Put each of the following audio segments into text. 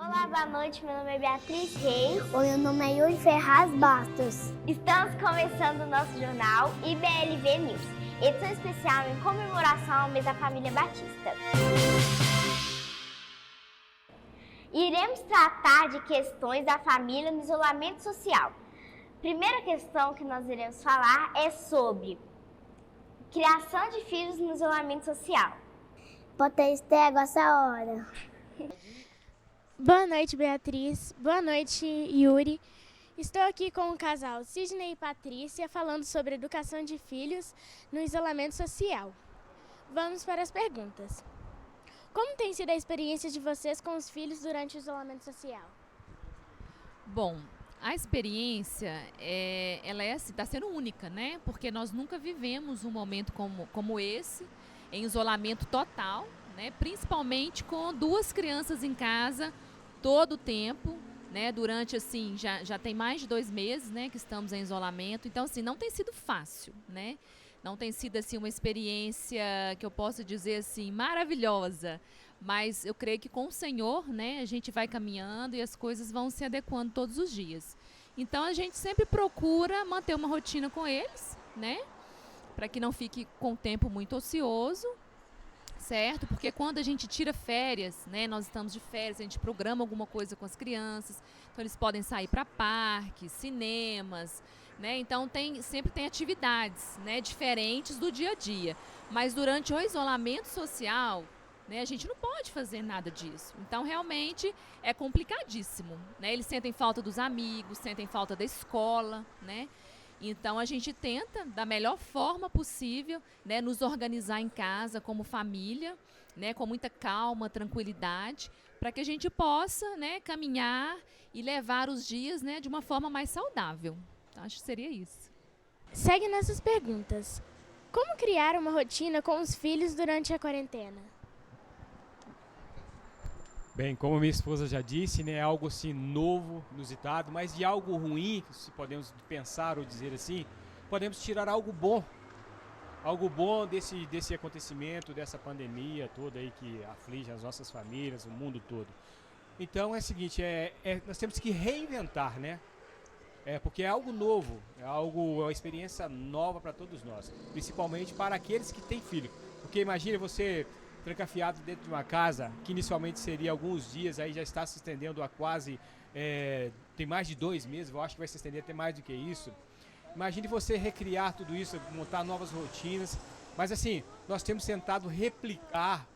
Olá, boa noite. Meu nome é Beatriz Reis. Oi, meu nome é Yuri Ferraz Bastos. Estamos começando o nosso jornal IBLV News, edição especial em comemoração ao mês da Família Batista. Iremos tratar de questões da família no isolamento social. Primeira questão que nós iremos falar é sobre criação de filhos no isolamento social. Botei Estego essa hora. Boa noite, Beatriz. Boa noite, Yuri. Estou aqui com o casal Sidney e Patrícia falando sobre educação de filhos no isolamento social. Vamos para as perguntas. Como tem sido a experiência de vocês com os filhos durante o isolamento social? Bom, a experiência está sendo única, né? Porque nós nunca vivemos um momento como esse, em isolamento total, né? Principalmente com 2 crianças em casa todo o tempo, né? Durante, assim, já tem mais de 2 meses, né, que estamos em isolamento. Então, assim, não tem sido fácil, né? Não tem sido, assim, uma experiência que eu posso dizer, assim, maravilhosa. Mas eu creio que com o Senhor, né, a gente vai caminhando e as coisas vão se adequando todos os dias. Então, a gente sempre procura manter uma rotina com eles, né? Para que não fique com o tempo muito ocioso, certo? Porque quando a gente tira férias, né, nós estamos de férias, a gente programa alguma coisa com as crianças, então eles podem sair para parques, cinemas, né? Então sempre tem atividades, né, diferentes do dia a dia. Mas durante o isolamento social, né, a gente não pode fazer nada disso. Então realmente é complicadíssimo, né? Eles sentem falta dos amigos, sentem falta da escola, né? Então, a gente tenta, da melhor forma possível, né, nos organizar em casa como família, né, com muita calma, tranquilidade, para que a gente possa, né, caminhar e levar os dias, né, de uma forma mais saudável. Acho que seria isso. Segue nessas perguntas. Como criar uma rotina com os filhos durante a quarentena? Bem, como minha esposa já disse, né, é algo assim novo, inusitado, mas de algo ruim, se podemos pensar ou dizer assim, podemos tirar algo bom desse acontecimento, dessa pandemia toda aí que aflige as nossas famílias, o mundo todo. Então é o seguinte, nós temos que reinventar, né? Porque é algo novo, é uma experiência nova para todos nós, principalmente para aqueles que têm filho. Porque imagine você trancafiado dentro de uma casa, que inicialmente seria alguns dias, aí já está se estendendo a quase, tem mais de 2 meses, eu acho que vai se estender até mais do que isso. Imagine você recriar tudo isso, montar novas rotinas, mas assim, nós temos tentado replicar,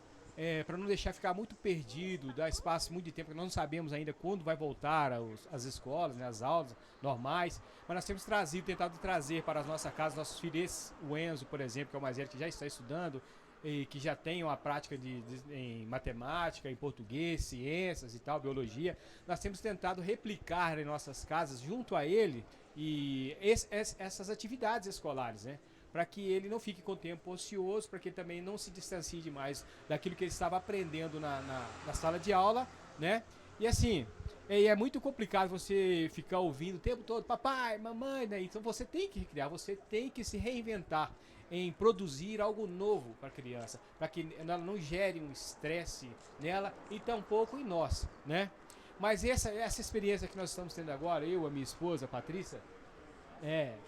para não deixar ficar muito perdido, dar espaço muito de tempo, porque nós não sabemos ainda quando vai voltar as escolas, né, as aulas normais, mas nós temos tentado trazer para a nossa casa nossos filhos, o Enzo, por exemplo, que é o mais velho, que já está estudando, e que já tenham a prática em matemática, em português, ciências e tal, biologia, nós temos tentado replicar em nossas casas, junto a ele, e essas atividades escolares, né? Para que ele não fique com o tempo ocioso, para que ele também não se distancie demais daquilo que ele estava aprendendo na sala de aula, né? E assim, é muito complicado você ficar ouvindo o tempo todo, papai, mamãe, né? Então você tem que criar, você tem que se reinventar em produzir algo novo para a criança, para que ela não gere um estresse nela e tampouco em nós, né? Mas essa experiência que nós estamos tendo agora, eu, a minha esposa, a Patrícia,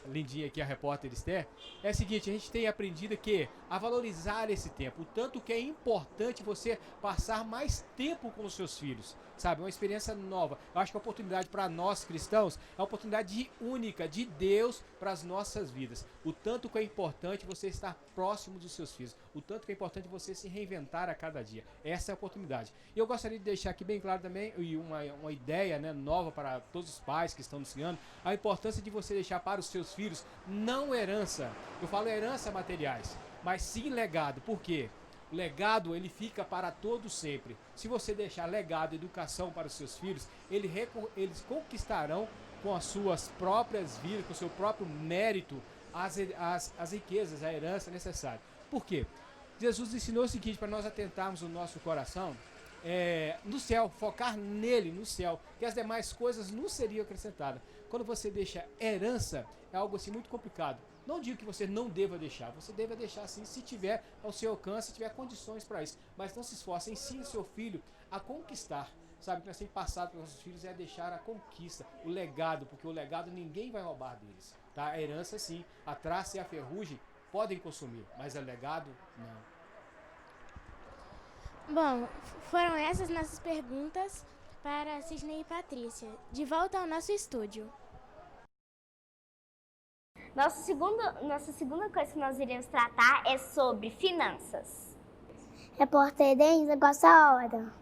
lindinha aqui, a repórter Esther, é o seguinte, a gente tem aprendido a valorizar esse tempo, o tanto que é importante você passar mais tempo com os seus filhos, sabe? Uma experiência nova. Eu acho que a oportunidade para nós cristãos é uma oportunidade única de Deus para as nossas vidas. O tanto que é importante você estar próximo dos seus filhos, o tanto que é importante você se reinventar a cada dia. Essa é a oportunidade. E eu gostaria de deixar aqui bem claro também, e uma ideia, né, nova para todos os pais que estão nos ensinando, a importância de você deixar para os seus filhos não herança. Eu falo herança materiais, mas sim legado. Por quê? O legado, ele fica para todo sempre. Se você deixar legado, educação para os seus filhos, eles conquistarão com as suas próprias vidas, com o seu próprio mérito, as riquezas, a herança necessária. Por quê? Jesus ensinou o seguinte, para nós atentarmos o nosso coração, no céu, focar nele, no céu, que as demais coisas não seriam acrescentadas. Quando você deixa herança, é algo assim muito complicado. Não digo que você não deva deixar, você deve deixar sim, se tiver ao seu alcance, se tiver condições para isso. Mas não se esforce, ensine seu filho a conquistar, sabe, que nós temos que passar para os nossos filhos é deixar a conquista, o legado, porque o legado ninguém vai roubar deles, tá? A herança sim, a traça e a ferrugem podem consumir, mas o legado não. Bom, foram essas nossas perguntas para Sidney e Patrícia. De volta ao nosso estúdio. Nossa segunda coisa que nós iremos tratar é sobre finanças. Repórter Denise, agora essa hora.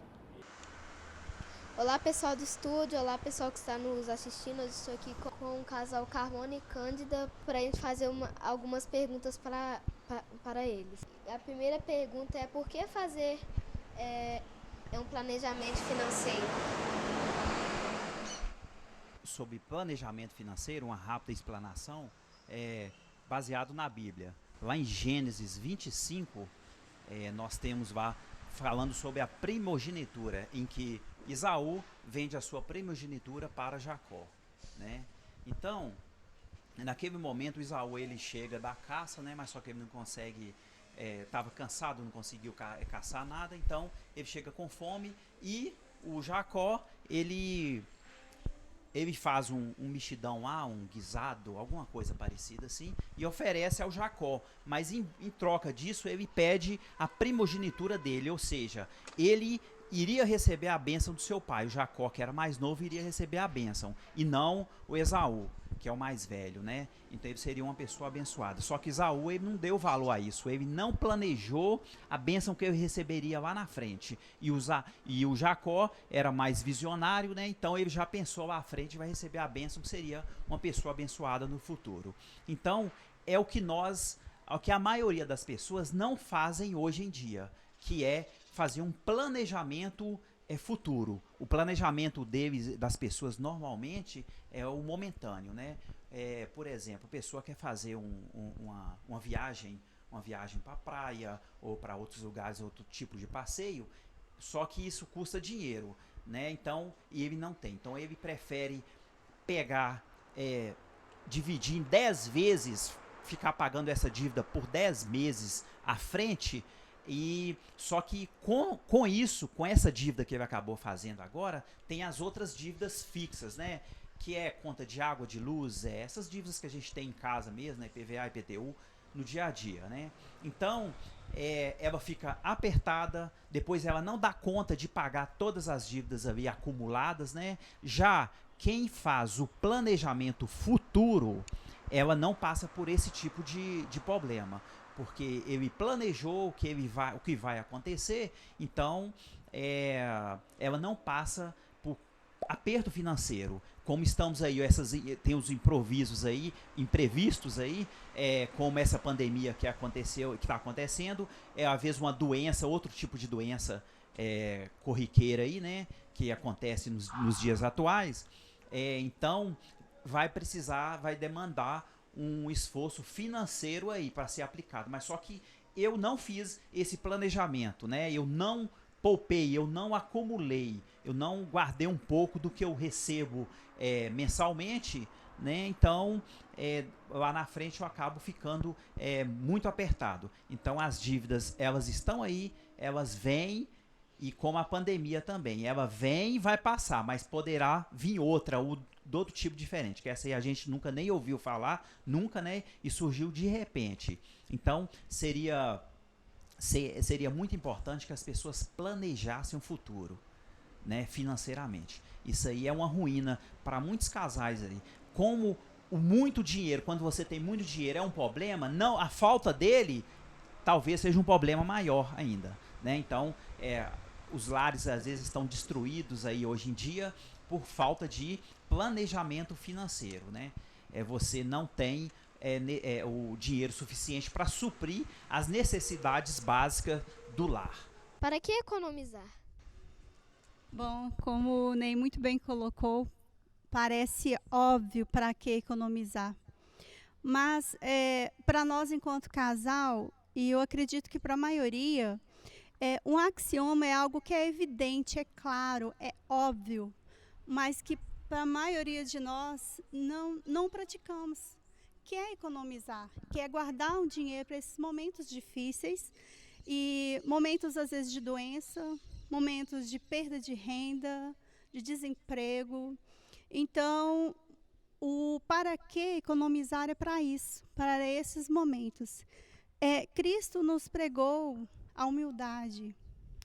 Olá pessoal do estúdio, olá pessoal que está nos assistindo. Eu estou aqui com o casal Carmona e Cândida para a gente fazer algumas perguntas para eles. A primeira pergunta é: por que fazer um planejamento financeiro? Sobre planejamento financeiro, uma rápida explanação, baseado na Bíblia. Lá em Gênesis 25, nós temos lá falando sobre a primogenitura, em que Esaú vende a sua primogenitura para Jacó, né? Então, naquele momento, Esaú ele chega da caça, né? Mas só que ele não consegue, estava cansado, não conseguiu caçar nada, então ele chega com fome e o Jacó, ele faz um mexidão lá, um guisado, alguma coisa parecida assim, e oferece ao Jacó, mas em troca disso ele pede a primogenitura dele, ou seja, ele iria receber a bênção do seu pai. O Jacó, que era mais novo, iria receber a bênção, e não o Esaú, que é o mais velho, né? Então ele seria uma pessoa abençoada. Só que Esaú, ele não deu valor a isso, ele não planejou a bênção que ele receberia lá na frente. E o Jacó era mais visionário, né? Então ele já pensou lá à frente, vai receber a bênção, que seria uma pessoa abençoada no futuro. Então é o que a maioria das pessoas não fazem hoje em dia, que é fazer um planejamento futuro. O planejamento das pessoas normalmente é o momentâneo, né? Por exemplo, a pessoa quer fazer uma viagem para a praia ou para outros lugares, outro tipo de passeio, só que isso custa dinheiro, né? Então, ele não tem. Então, ele prefere pegar, dividir em 10 vezes, ficar pagando essa dívida por 10 meses à frente. E só que com isso, com essa dívida que ele acabou fazendo agora, tem as outras dívidas fixas, né? Que é conta de água, de luz, essas dívidas que a gente tem em casa mesmo, né? IPVA, IPTU, no dia a dia, né? Então, ela fica apertada, depois ela não dá conta de pagar todas as dívidas ali acumuladas, né? Já quem faz o planejamento futuro, ela não passa por esse tipo de problema, porque ele planejou o que vai acontecer, então ela não passa por aperto financeiro. Como estamos aí, tem os imprevistos aí, como essa pandemia que está acontecendo, às vezes uma doença, outro tipo de doença corriqueira aí, né, que acontece nos dias atuais, então vai demandar um esforço financeiro aí para ser aplicado, mas só que eu não fiz esse planejamento, né? Eu não poupei, eu não acumulei, eu não guardei um pouco do que eu recebo mensalmente, né? Então lá na frente eu acabo ficando muito apertado. Então as dívidas, elas estão aí, elas vêm, e como a pandemia também, ela vem e vai passar, mas poderá vir outra, de outro tipo diferente, que essa aí a gente nunca nem ouviu falar, nunca, né? E surgiu de repente. Então, seria muito importante que as pessoas planejassem o futuro, né? Financeiramente. Isso aí é uma ruína para muitos casais aí. Como o muito dinheiro, quando você tem muito dinheiro, é um problema, não, a falta dele talvez seja um problema maior ainda, né? Então, os lares às vezes estão destruídos aí hoje em dia por falta de planejamento financeiro, né? Você não tem o dinheiro suficiente para suprir as necessidades básicas do lar. Para que economizar? Bom, como o Ney muito bem colocou, parece óbvio para que economizar. Mas para nós enquanto casal, e eu acredito que para a maioria, um axioma é algo que é evidente, é claro, é óbvio, mas que para a maioria de nós não praticamos, que é economizar, que é guardar um dinheiro para esses momentos difíceis e momentos às vezes de doença, momentos de perda de renda, de desemprego. Então, o para que economizar é para isso, para esses momentos. Cristo nos pregou a humildade,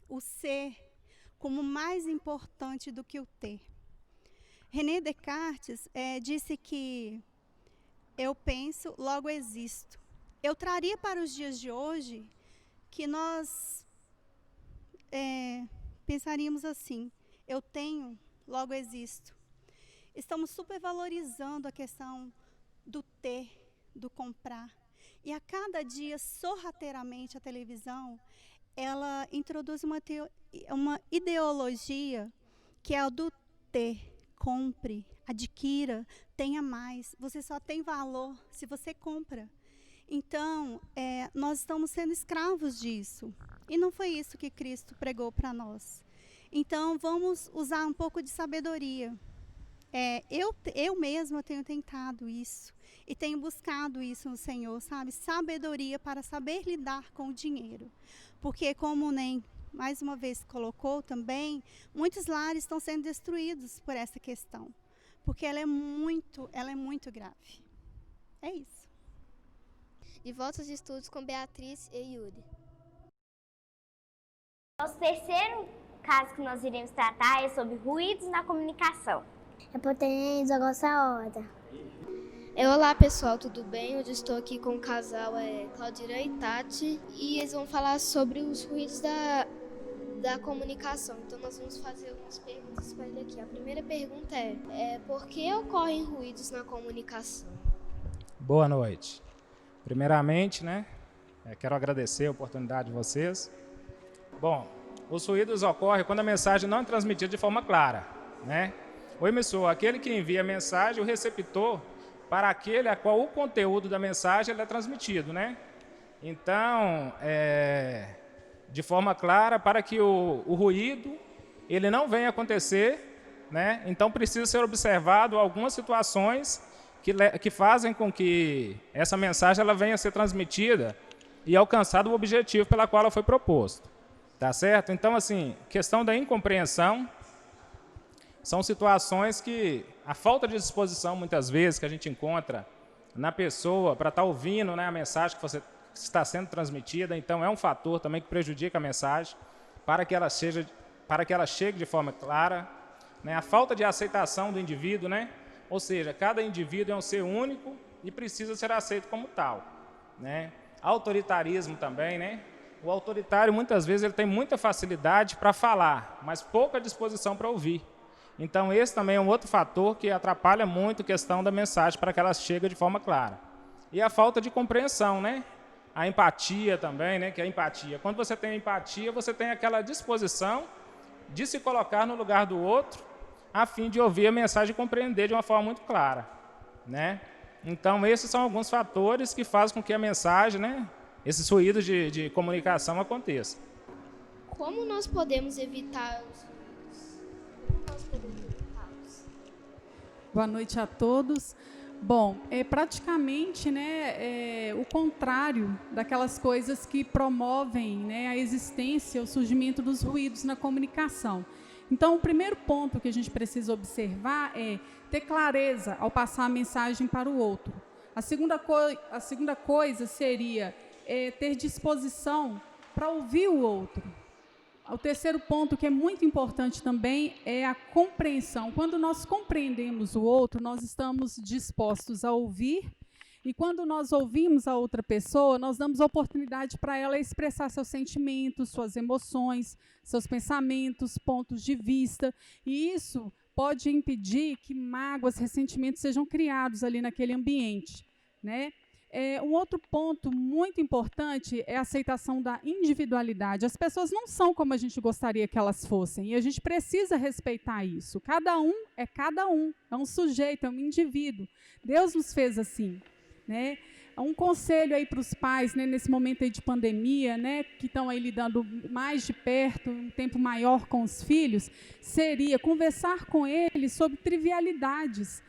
o ser, como mais importante do que o ter. René Descartes disse que eu penso, logo existo. Eu traria para os dias de hoje que nós pensaríamos assim: eu tenho, logo existo. Estamos supervalorizando a questão do ter, do comprar. E a cada dia, sorrateiramente, a televisão, ela introduz uma ideologia que é a do ter. Compre, adquira, tenha mais. Você só tem valor se você compra. Então, nós estamos sendo escravos disso. E não foi isso que Cristo pregou para nós. Então, vamos usar um pouco de sabedoria. Eu mesma tenho tentado isso. E tenho buscado isso no Senhor, sabe? Sabedoria para saber lidar com o dinheiro. Porque, como o Ney mais uma vez colocou também, muitos lares estão sendo destruídos por essa questão. Porque ela é muito grave. É isso. De volta aos estudos com Beatriz e Yuri. Nosso terceiro caso que nós iremos tratar é sobre ruídos na comunicação. Repórter agora hora. Olá pessoal, tudo bem? Hoje estou aqui com o casal Claudira e Tati e eles vão falar sobre os ruídos da comunicação. Então nós vamos fazer algumas perguntas para ele aqui. A primeira pergunta é por que ocorrem ruídos na comunicação? Boa noite. Primeiramente, quero agradecer a oportunidade de vocês. Bom, os ruídos ocorrem quando a mensagem não é transmitida de forma clara, O emissor, aquele que envia a mensagem, o receptor, para aquele a qual o conteúdo da mensagem é transmitido, Então, de forma clara, para que o ruído ele não venha acontecer, Então precisa ser observado algumas situações que fazem com que essa mensagem ela venha a ser transmitida e alcançado o objetivo pela qual ela foi proposto, tá certo? Então, assim, questão da incompreensão são situações que a falta de disposição, muitas vezes, que a gente encontra na pessoa para estar ouvindo a mensagem que está sendo transmitida, então é um fator também que prejudica a mensagem para que ela chegue de forma clara, A falta de aceitação do indivíduo, Ou seja, cada indivíduo é um ser único e precisa ser aceito como tal, Autoritarismo também, O autoritário, muitas vezes, ele tem muita facilidade para falar, mas pouca disposição para ouvir. Então, esse também é um outro fator que atrapalha muito a questão da mensagem para que ela chegue de forma clara. E a falta de compreensão, A empatia também, que é a empatia. Quando você tem empatia, você tem aquela disposição de se colocar no lugar do outro, a fim de ouvir a mensagem e compreender de uma forma muito clara, Então, esses são alguns fatores que fazem com que a mensagem, esses ruídos de comunicação aconteçam. Como nós podemos evitar os ruídos? Boa noite a todos. Bom, é praticamente o contrário daquelas coisas que promovem a existência, o surgimento dos ruídos na comunicação. Então, o primeiro ponto que a gente precisa observar é ter clareza ao passar a mensagem para o outro. A segunda coisa seria ter disposição para ouvir o outro. O terceiro ponto, que é muito importante também, é a compreensão. Quando nós compreendemos o outro, nós estamos dispostos a ouvir, e quando nós ouvimos a outra pessoa, nós damos oportunidade para ela expressar seus sentimentos, suas emoções, seus pensamentos, pontos de vista, e isso pode impedir que mágoas, ressentimentos sejam criados ali naquele ambiente, Um outro ponto muito importante é a aceitação da individualidade. As pessoas não são como a gente gostaria que elas fossem, e a gente precisa respeitar isso. Cada um, é um sujeito, é um indivíduo. Deus nos fez assim, Um conselho aí para os pais, nesse momento aí de pandemia, que estão aí lidando mais de perto, um tempo maior com os filhos, seria conversar com eles sobre trivialidades,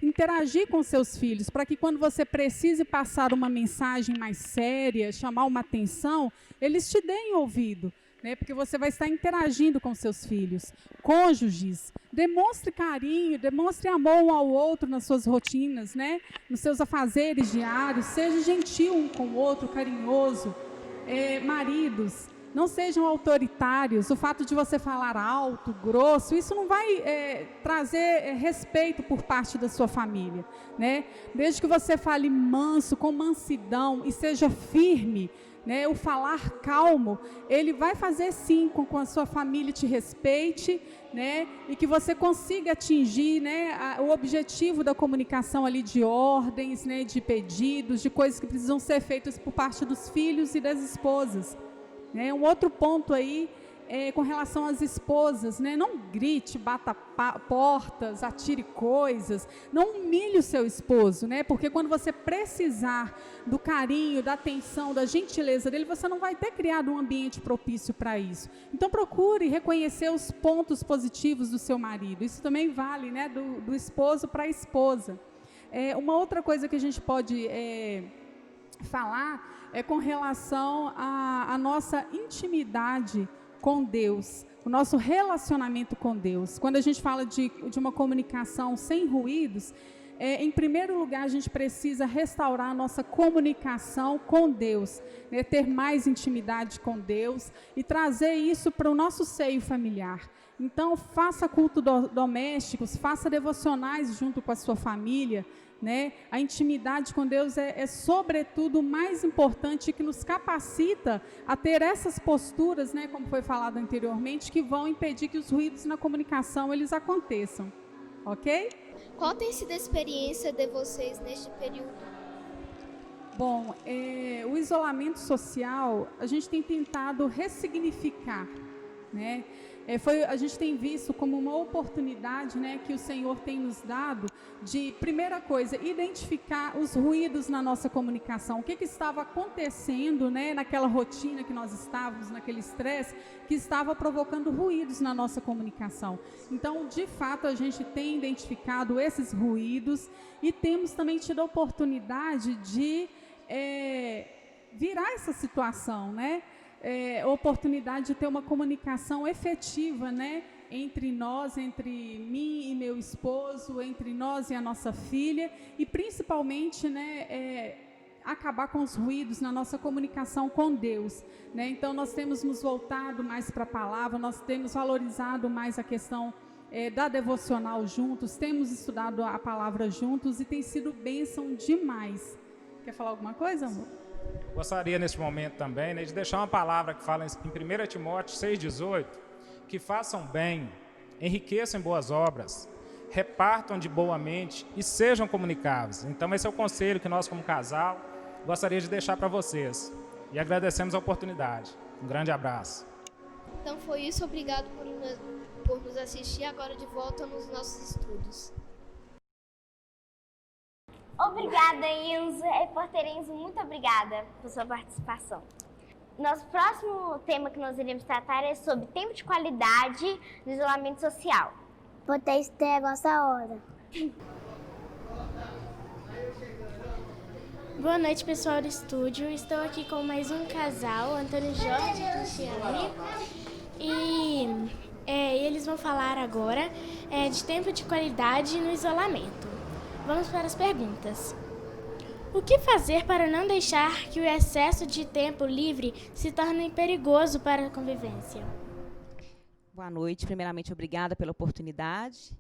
interagir com seus filhos, para que quando você precise passar uma mensagem mais séria, chamar uma atenção, eles te deem ouvido, né? Porque você vai estar interagindo com seus filhos. Cônjuges, demonstre carinho, demonstre amor um ao outro nas suas rotinas, né? Nos seus afazeres diários, seja gentil um com o outro, carinhoso. Maridos, não sejam autoritários. O fato de você falar alto, grosso, isso não vai trazer respeito por parte da sua família, né? Desde que você fale manso, com mansidão e seja firme, né? O falar calmo, ele vai fazer sim com que a sua família te respeite, né? E que você consiga atingir, né, o objetivo da comunicação ali de ordens, né, de pedidos, de coisas que precisam ser feitas por parte dos filhos e das esposas. Um outro ponto aí é com relação às esposas, né? Não grite, bata portas, atire coisas, não humilhe o seu esposo, né? Porque quando você precisar do carinho, da atenção, da gentileza dele, você não vai ter criado um ambiente propício para isso. Então procure reconhecer os pontos positivos do seu marido. Isso também vale, né, do esposo para a esposa. Uma outra coisa que a gente pode falar é com relação à nossa intimidade com Deus, o nosso relacionamento com Deus. Quando a gente fala de uma comunicação sem ruídos, em primeiro lugar, a gente precisa restaurar a nossa comunicação com Deus, né? Ter mais intimidade com Deus e trazer isso para o nosso seio familiar. Então, faça culto domésticos, faça devocionais junto com a sua família, né? A intimidade com Deus é sobretudo o mais importante, que nos capacita a ter essas posturas, né, como foi falado anteriormente, que vão impedir que os ruídos na comunicação eles aconteçam, ok? Qual tem sido a experiência de vocês neste período? Bom, o isolamento social, a gente tem tentado ressignificar, né? A gente tem visto como uma oportunidade, né, que o Senhor tem nos dado de, primeira coisa, identificar os ruídos na nossa comunicação. O que estava acontecendo, né, naquela rotina que nós estávamos, naquele estresse, que estava provocando ruídos na nossa comunicação. Então, de fato, a gente tem identificado esses ruídos e temos também tido a oportunidade de virar essa situação, né? Oportunidade de ter uma comunicação efetiva, né, entre nós, entre mim e meu esposo, entre nós e a nossa filha, e principalmente, né, acabar com os ruídos na nossa comunicação com Deus, né? Então nós temos nos voltado mais para a palavra, nós temos valorizado mais a questão da devocional juntos, temos estudado a palavra juntos e tem sido bênção demais. Quer falar alguma coisa, amor? Gostaria neste momento também, né, de deixar uma palavra que fala em 1 Timóteo 6,18, que façam bem, enriqueçam em boas obras, repartam de boa mente e sejam comunicáveis. Então esse é o conselho que nós como casal gostaria de deixar para vocês. E agradecemos a oportunidade. Um grande abraço. Então foi isso, obrigado por nos assistir. Agora de volta nos nossos estudos. Obrigada, Enzo. Repórter Enzo, muito obrigada por sua participação. Nosso próximo tema que nós iremos tratar é sobre tempo de qualidade no isolamento social. Vocês têm essa hora. Boa noite, pessoal do estúdio. Estou aqui com mais um casal, Antônio Jorge e Cristiane. E eles vão falar agora de tempo de qualidade no isolamento. Vamos para as perguntas. O que fazer para não deixar que o excesso de tempo livre se torne perigoso para a convivência? Boa noite. Primeiramente, obrigada pela oportunidade.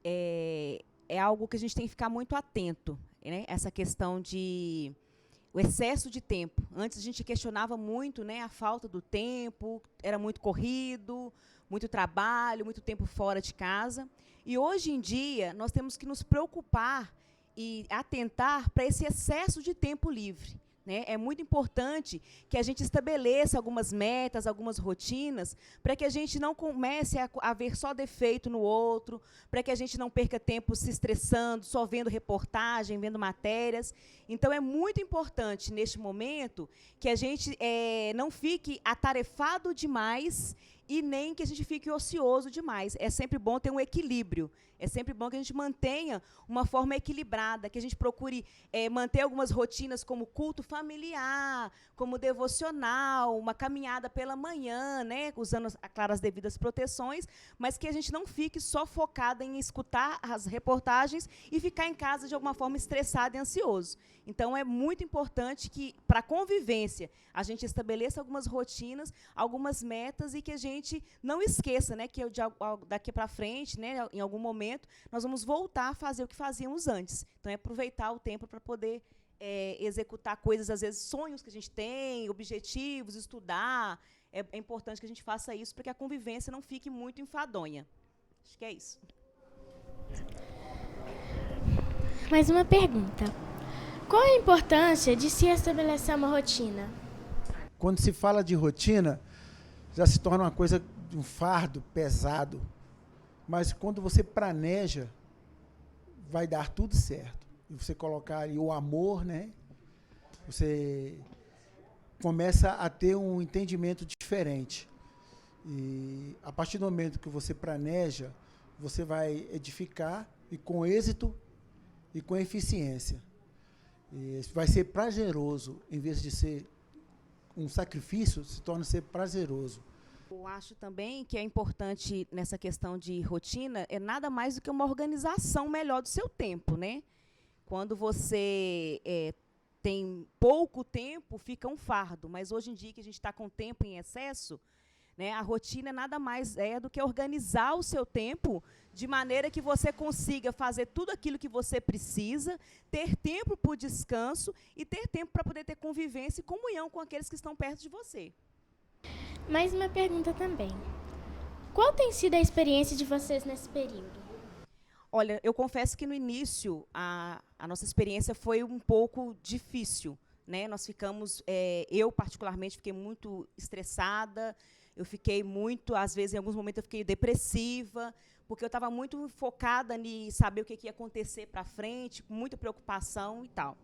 É algo que a gente tem que ficar muito atento, né? Essa questão de o excesso de tempo. Antes a gente questionava muito, né, a falta do tempo, era muito corrido, muito trabalho, muito tempo fora de casa. E hoje em dia nós temos que nos preocupar e atentar para esse excesso de tempo livre, né? É muito importante que a gente estabeleça algumas metas, algumas rotinas, para que a gente não comece a ver só defeito no outro, para que a gente não perca tempo se estressando, só vendo reportagem, vendo matérias. Então, é muito importante, neste momento, que a gente não fique atarefado demais e nem que a gente fique ocioso demais. É sempre bom ter um equilíbrio. É sempre bom que a gente mantenha uma forma equilibrada, que a gente procure manter algumas rotinas como culto familiar, como devocional, uma caminhada pela manhã, né, usando, claro, as devidas proteções, mas que a gente não fique só focada em escutar as reportagens e ficar em casa de alguma forma estressado e ansioso. Então, é muito importante que, para a convivência, a gente estabeleça algumas rotinas, algumas metas e que a gente não esqueça, né, que daqui para frente, né, em algum momento, nós vamos voltar a fazer o que fazíamos antes. Então, é aproveitar o tempo para poder executar coisas, às vezes, sonhos que a gente tem, objetivos, estudar. É importante que a gente faça isso para que a convivência não fique muito enfadonha. Acho que é isso. Mais uma pergunta. Qual a importância de se estabelecer uma rotina? Quando se fala de rotina, já se torna uma coisa de um fardo pesado. Mas quando você planeja, vai dar tudo certo. E você colocar ali o amor, né? Você começa a ter um entendimento diferente. E a partir do momento que você planeja, você vai edificar e com êxito e com eficiência. E vai ser prazeroso, em vez de ser um sacrifício, se torna ser prazeroso. Eu acho também que é importante nessa questão de rotina, é nada mais do que uma organização melhor do seu tempo, né? Quando você tem pouco tempo, fica um fardo, mas hoje em dia que a gente está com tempo em excesso, né, a rotina nada mais do que organizar o seu tempo de maneira que você consiga fazer tudo aquilo que você precisa, ter tempo para o descanso e ter tempo para poder ter convivência e comunhão com aqueles que estão perto de você. Mais uma pergunta também. Qual tem sido a experiência de vocês nesse período? Olha, eu confesso que no início a nossa experiência foi um pouco difícil, né? Nós ficamos, eu particularmente fiquei muito estressada, eu fiquei muito, às vezes em alguns momentos eu fiquei depressiva, porque eu estava muito focada em saber o que ia acontecer para frente, com muita preocupação e tal.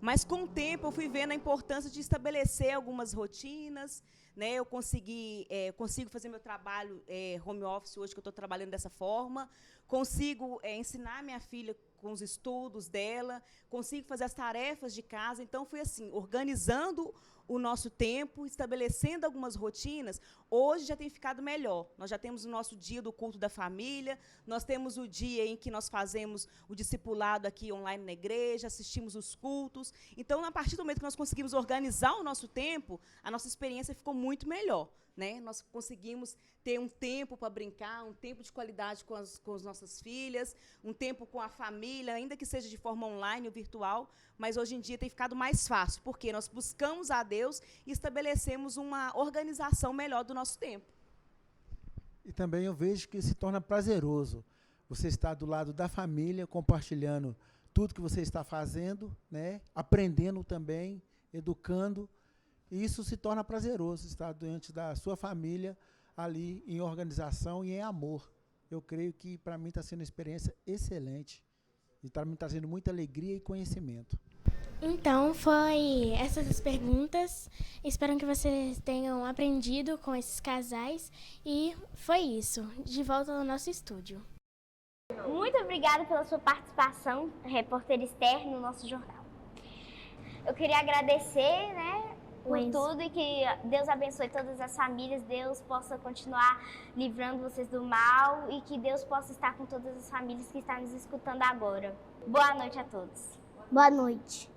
Mas, com o tempo, eu fui vendo a importância de estabelecer algumas rotinas, né? Eu consigo fazer meu trabalho home office hoje, que eu estou trabalhando dessa forma, consigo ensinar minha filha com os estudos dela, consigo fazer as tarefas de casa. Então, fui assim, organizando o nosso tempo, estabelecendo algumas rotinas. Hoje já tem ficado melhor. Nós já temos o nosso dia do culto da família, nós temos o dia em que nós fazemos o discipulado aqui online na igreja, assistimos os cultos. Então, a partir do momento que nós conseguimos organizar o nosso tempo, a nossa experiência ficou muito melhor, né? Nós conseguimos ter um tempo para brincar, um tempo de qualidade com as nossas filhas, um tempo com a família, ainda que seja de forma online ou virtual, mas hoje em dia tem ficado mais fácil, porque nós buscamos a Deus e estabelecemos uma organização melhor do nosso tempo. E também eu vejo que se torna prazeroso. Você está do lado da família, compartilhando tudo que você está fazendo, né? Aprendendo também, educando. E isso se torna prazeroso, estar diante da sua família, ali em organização e em amor. Eu creio que, para mim, está sendo uma experiência excelente. E está me trazendo muita alegria e conhecimento. Então, foi essas as perguntas. Espero que vocês tenham aprendido com esses casais. E foi isso. De volta ao nosso estúdio. Muito obrigada pela sua participação, repórter Esther, no nosso jornal. Eu queria agradecer, né, por tudo e que Deus abençoe todas as famílias, Deus possa continuar livrando vocês do mal e que Deus possa estar com todas as famílias que estão nos escutando agora. Boa noite a todos. Boa noite.